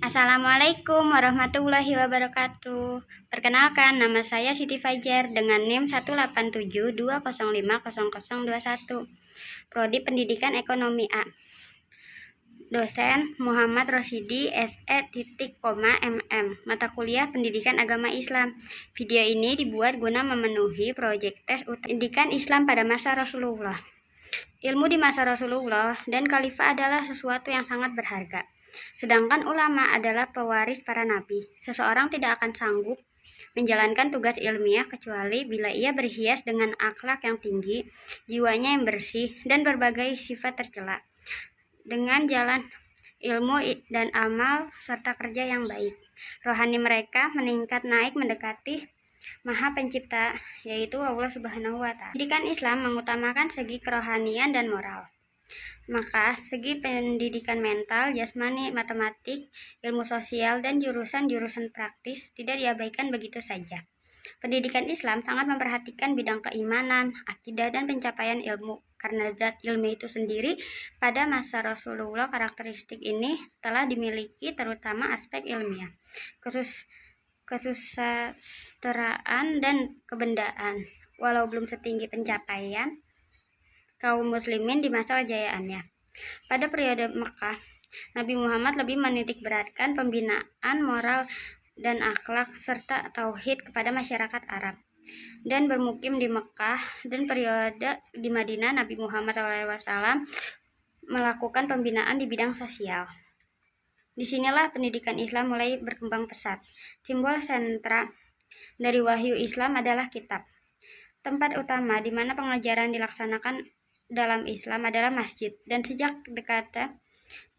Assalamualaikum warahmatullahi wabarakatuh. Perkenalkan, nama saya Siti Fajar dengan NIM 18720500021. Prodi Pendidikan Ekonomi A. Dosen Muhammad Rosidi SE.MM. Mata kuliah Pendidikan Agama Islam. Video ini dibuat guna memenuhi proyek tes pendidikan Islam pada masa Rasulullah. Ilmu di masa Rasulullah dan Khalifah adalah sesuatu yang sangat berharga. Sedangkan ulama adalah pewaris para nabi. Seseorang tidak akan sanggup menjalankan tugas ilmiah kecuali bila ia berhias dengan akhlak yang tinggi, jiwanya yang bersih, dan berbagai sifat tercela. Dengan jalan ilmu dan amal serta kerja yang baik, rohani mereka meningkat naik mendekati Maha Pencipta, yaitu Allah Subhanahu wa Ta'ala. Pendidikan Islam mengutamakan segi kerohanian dan moral. Maka segi pendidikan mental, jasmani, matematik, ilmu sosial, dan jurusan-jurusan praktis tidak diabaikan begitu saja. Pendidikan Islam sangat memperhatikan bidang keimanan, akidah, dan pencapaian ilmu. Karena zat ilmu itu sendiri pada masa Rasulullah karakteristik ini telah dimiliki, terutama aspek ilmiah, kesusastraan dan kebendaan, walau belum setinggi pencapaian kaum muslimin di masa kejayaannya. Pada periode Mekah, Nabi Muhammad lebih menitik beratkan pembinaan moral dan akhlak serta tauhid kepada masyarakat Arab. Dan bermukim di Mekah dan periode di Madinah, Nabi Muhammad SAW melakukan pembinaan di bidang sosial. Disinilah pendidikan Islam mulai berkembang pesat. Simbol sentra dari wahyu Islam adalah kitab. Tempat utama di mana pengajaran dilaksanakan dalam Islam adalah masjid. Dan sejak dekade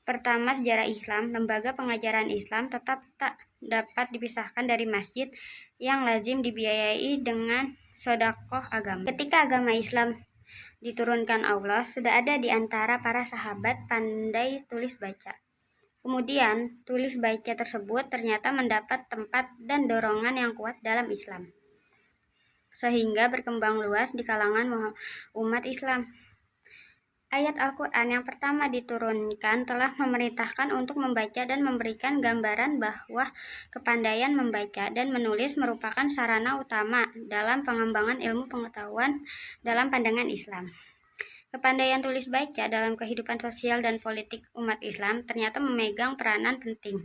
pertama sejarah Islam, lembaga pengajaran Islam tetap tak dapat dipisahkan dari masjid yang lazim dibiayai dengan sedekah agama. Ketika agama Islam diturunkan Allah, sudah ada di antara para sahabat pandai tulis baca. Kemudian, tulis baca tersebut ternyata mendapat tempat dan dorongan yang kuat dalam Islam, sehingga berkembang luas di kalangan umat Islam. Ayat Al-Quran yang pertama diturunkan telah memerintahkan untuk membaca dan memberikan gambaran bahwa kepandaian membaca dan menulis merupakan sarana utama dalam pengembangan ilmu pengetahuan dalam pandangan Islam. Kepandaian tulis baca dalam kehidupan sosial dan politik umat Islam ternyata memegang peranan penting.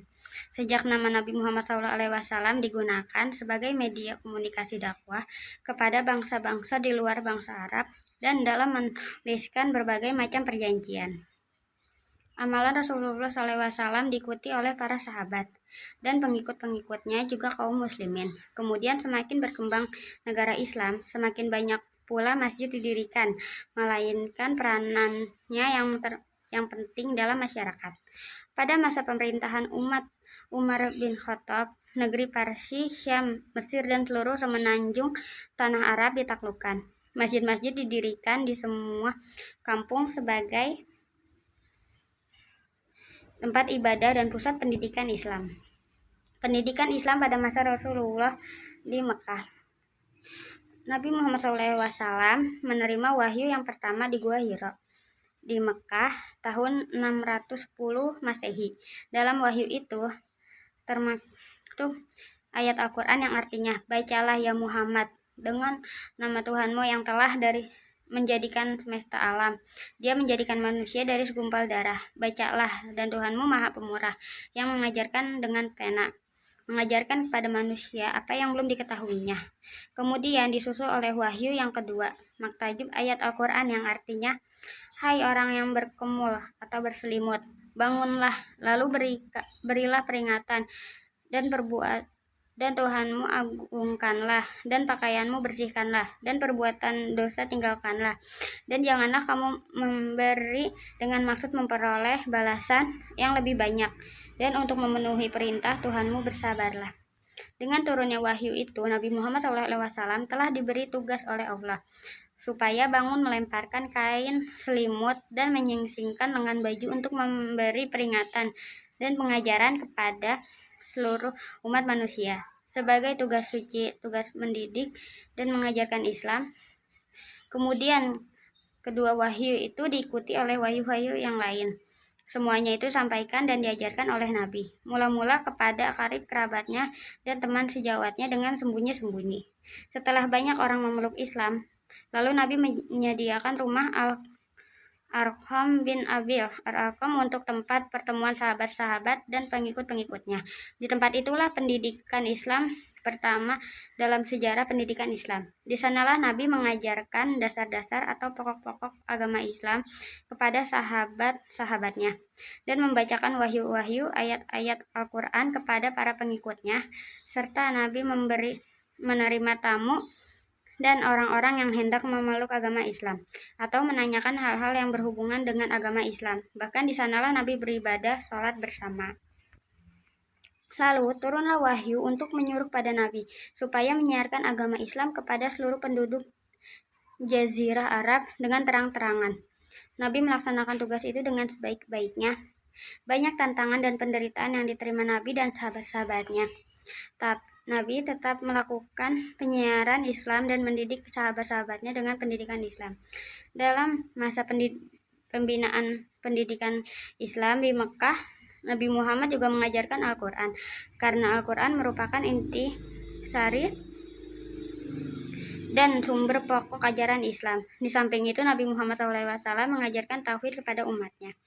Sejak nama Nabi Muhammad SAW digunakan sebagai media komunikasi dakwah kepada bangsa-bangsa di luar bangsa Arab dan dalam menuliskan berbagai macam perjanjian. Amalan Rasulullah SAW diikuti oleh para sahabat dan pengikut-pengikutnya juga kaum muslimin. Kemudian semakin berkembang negara Islam, semakin banyak pula masjid didirikan, melainkan peranannya yang penting dalam masyarakat. Pada masa pemerintahan Umar bin Khattab, negeri Parsi, Syam, Mesir, dan seluruh semenanjung tanah Arab ditaklukkan. Masjid-masjid didirikan di semua kampung sebagai tempat ibadah dan pusat pendidikan Islam. Pendidikan Islam pada masa Rasulullah di Mekah. Nabi Muhammad SAW menerima wahyu yang pertama di Gua Hira di Mekah tahun 610 Masehi. Dalam wahyu itu termaktub ayat Al-Quran yang artinya, "Bacalah ya Muhammad dengan nama Tuhanmu yang telah menjadikan semesta alam. Dia menjadikan manusia dari segumpal darah. Bacalah, dan Tuhanmu Maha Pemurah, yang mengajarkan dengan pena, mengajarkan kepada manusia apa yang belum diketahuinya." Kemudian disusul oleh wahyu yang kedua, maktajub ayat Al-Quran yang artinya, "Hai orang yang berkemul atau berselimut, bangunlah, lalu berilah peringatan, dan Tuhanmu agungkanlah, dan pakaianmu bersihkanlah, dan perbuatan dosa tinggalkanlah, dan janganlah kamu memberi dengan maksud memperoleh balasan yang lebih banyak, dan untuk memenuhi perintah Tuhanmu bersabarlah." Dengan turunnya wahyu itu, Nabi Muhammad SAW telah diberi tugas oleh Allah supaya bangun melemparkan kain selimut dan menyingsingkan lengan baju untuk memberi peringatan dan pengajaran kepada seluruh umat manusia. Sebagai tugas suci, tugas mendidik dan mengajarkan Islam. Kemudian kedua wahyu itu diikuti oleh wahyu-wahyu yang lain. Semuanya itu sampaikan dan diajarkan oleh Nabi. Mula-mula kepada karib kerabatnya dan teman sejawatnya dengan sembunyi-sembunyi. Setelah banyak orang memeluk Islam, lalu Nabi menyediakan rumah Arqam bin Abil Arqam untuk tempat pertemuan sahabat-sahabat dan pengikut-pengikutnya. Di tempat itulah pendidikan Islam pertama dalam sejarah pendidikan Islam. Di sanalah Nabi mengajarkan dasar-dasar atau pokok-pokok agama Islam kepada sahabat-sahabatnya dan membacakan wahyu-wahyu ayat-ayat Al-Quran kepada para pengikutnya, serta Nabi menerima tamu dan orang-orang yang hendak memeluk agama Islam atau menanyakan hal-hal yang berhubungan dengan agama Islam. Bahkan di sanalah Nabi beribadah sholat bersama. Lalu turunlah wahyu untuk menyuruh pada Nabi supaya menyiarkan agama Islam kepada seluruh penduduk Jazirah Arab dengan terang-terangan. Nabi melaksanakan tugas itu dengan sebaik-baiknya. Banyak tantangan dan penderitaan yang diterima Nabi dan sahabat-sahabatnya. Tapi Nabi tetap melakukan penyiaran Islam dan mendidik sahabat-sahabatnya dengan pendidikan Islam. Dalam masa pembinaan pendidikan Islam di Mekah, Nabi Muhammad juga mengajarkan Al-Quran, karena Al-Quran merupakan inti sari dan sumber pokok ajaran Islam. Di samping itu, Nabi Muhammad SAW mengajarkan tauhid kepada umatnya.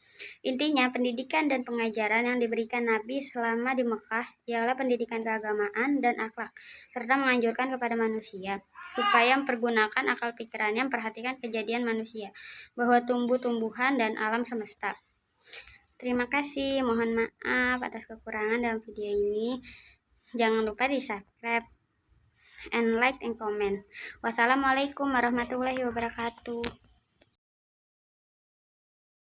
Intinya, pendidikan dan pengajaran yang diberikan Nabi selama di Mekah ialah pendidikan keagamaan dan akhlak, serta menganjurkan kepada manusia supaya mempergunakan akal pikirannya memperhatikan kejadian manusia, bahwa tumbuh-tumbuhan dan alam semesta. Terima kasih, mohon maaf atas kekurangan dalam video ini. Jangan lupa di subscribe and like and comment. Wassalamualaikum warahmatullahi wabarakatuh.